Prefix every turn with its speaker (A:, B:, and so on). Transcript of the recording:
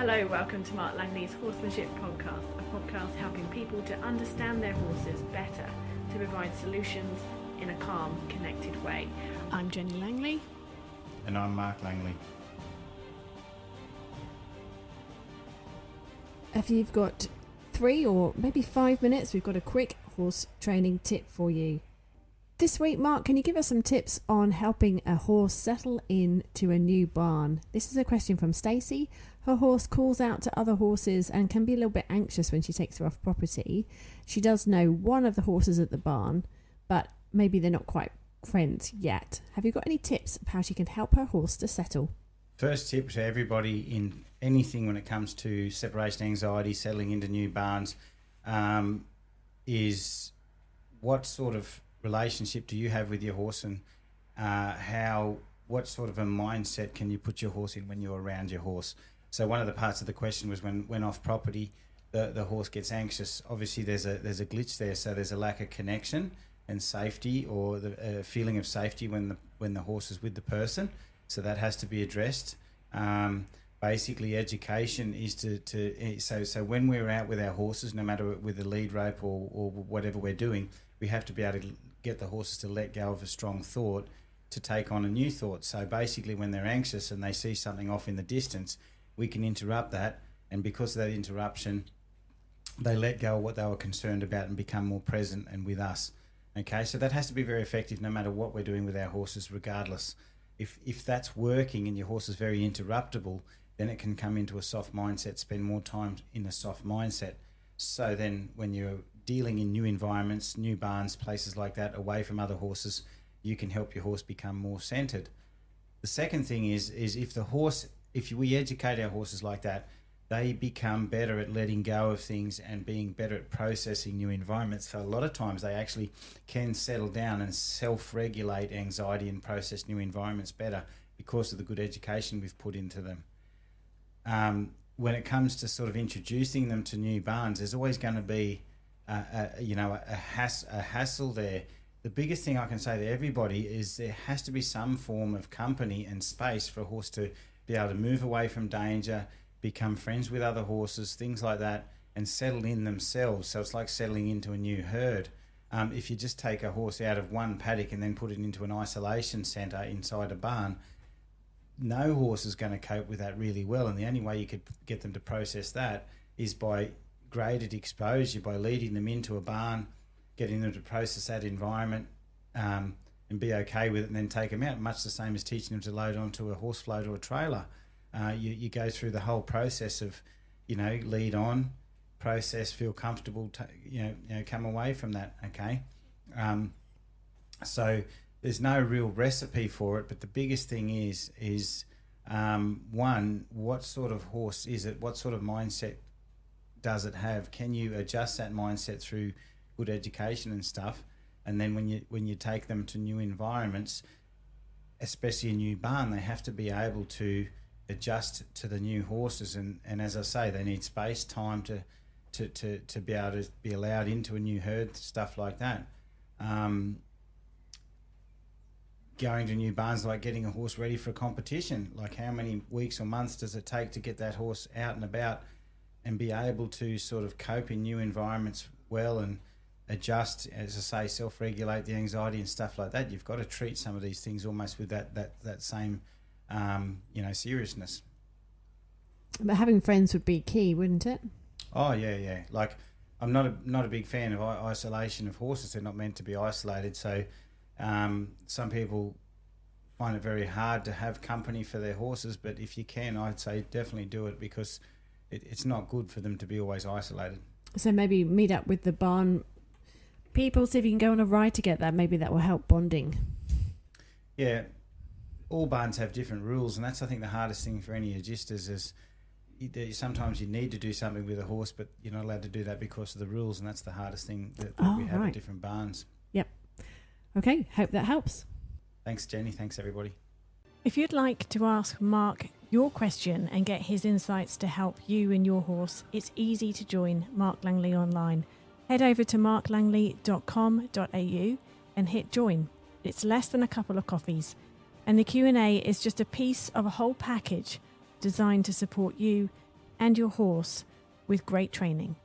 A: Hello, welcome to Mark Langley's Horsemanship Podcast, a podcast helping people to understand their horses better, to provide solutions in a calm, connected way. I'm Jenny Langley.
B: And I'm Mark Langley.
C: If you've got 3 or maybe 5 minutes, we've got a quick horse training tip for you. This week, Mark, can you give us some tips on helping a horse settle into a new barn? This is a question from Stacey. Her horse calls out to other horses and can be a little bit anxious when she takes her off property. She does know one of the horses at the barn, but maybe they're not quite friends yet. Have you got any tips of how she can help her horse to settle?
B: First tip to everybody in anything when it comes to separation anxiety, settling into new barns, is what sort of relationship do you have with your horse, and what sort of a mindset can you put your horse in when you're around your horse? So one of the parts of the question was when off property, the horse gets anxious. Obviously, there's a glitch there, so there's a lack of connection and safety, or the feeling of safety when the horse is with the person. So that has to be addressed. Basically, education is so when we're out with our horses, no matter with the lead rope or whatever we're doing, we have to be able to get the horses to let go of a strong thought to take on a new thought. So basically, when they're anxious and they see something off in the distance, we can interrupt that, and because of that interruption, they let go of what they were concerned about and become more present and with us. Okay, so that has to be very effective no matter what we're doing with our horses, regardless. If that's working and your horse is very interruptible, then it can come into a soft mindset, spend more time in a soft mindset. So then when you're dealing in new environments, new barns, places like that, away from other horses, you can help your horse become more centered. The second thing is if we educate our horses like that, they become better at letting go of things and being better at processing new environments. So a lot of times they actually can settle down and self-regulate anxiety and process new environments better because of the good education we've put into them. When it comes to sort of introducing them to new barns, there's always going to be a hassle there. The biggest thing I can say to everybody is there has to be some form of company and space for a horse to be able to move away from danger, become friends with other horses, things like that, and settle in themselves. So it's like settling into a new herd. If you just take a horse out of one paddock and then put it into an isolation centre inside a barn, no horse is going to cope with that really well. And the only way you could get them to process that is by graded exposure, by leading them into a barn, getting them to process that environment, and be okay with it, and then take them out, much the same as teaching them to load onto a horse float or a trailer. You go through the whole process of, lead on, process, feel comfortable, come away from that, okay? So there's no real recipe for it, but the biggest thing is one, what sort of horse is it? What sort of mindset does it have? Can you adjust that mindset through good education and stuff? And then when you take them to new environments, especially a new barn, they have to be able to adjust to the new horses. And as I say, they need space, time to be able to be allowed into a new herd, stuff like that. Going to new barns, like getting a horse ready for a competition. Like, how many weeks or months does it take to get that horse out and about and be able to sort of cope in new environments well and adjust, as I say, self-regulate the anxiety and stuff like that? You've got to treat some of these things almost with that same, seriousness.
C: But having friends would be key, wouldn't it?
B: Oh yeah. Like, I'm not a big fan of isolation of horses. They're not meant to be isolated. So, some people find it very hard to have company for their horses. But if you can, I'd say definitely do it, because it's not good for them to be always isolated.
C: So maybe meet up with the barn people, see if you can go on a ride together. Maybe that will help bonding.
B: Yeah, all barns have different rules, and that's, I think, the hardest thing for any agisters is sometimes you need to do something with a horse, but you're not allowed to do that because of the rules, and that's the hardest thing that we have at different barns.
C: Yep. Okay, hope that helps.
B: Thanks, Jenny. Thanks, everybody.
A: If you'd like to ask Mark your question and get his insights to help you and your horse, it's easy to join Mark Langley online. Head over to marklangley.com.au and hit join. It's less than a couple of coffees, and the Q&A is just a piece of a whole package designed to support you and your horse with great training.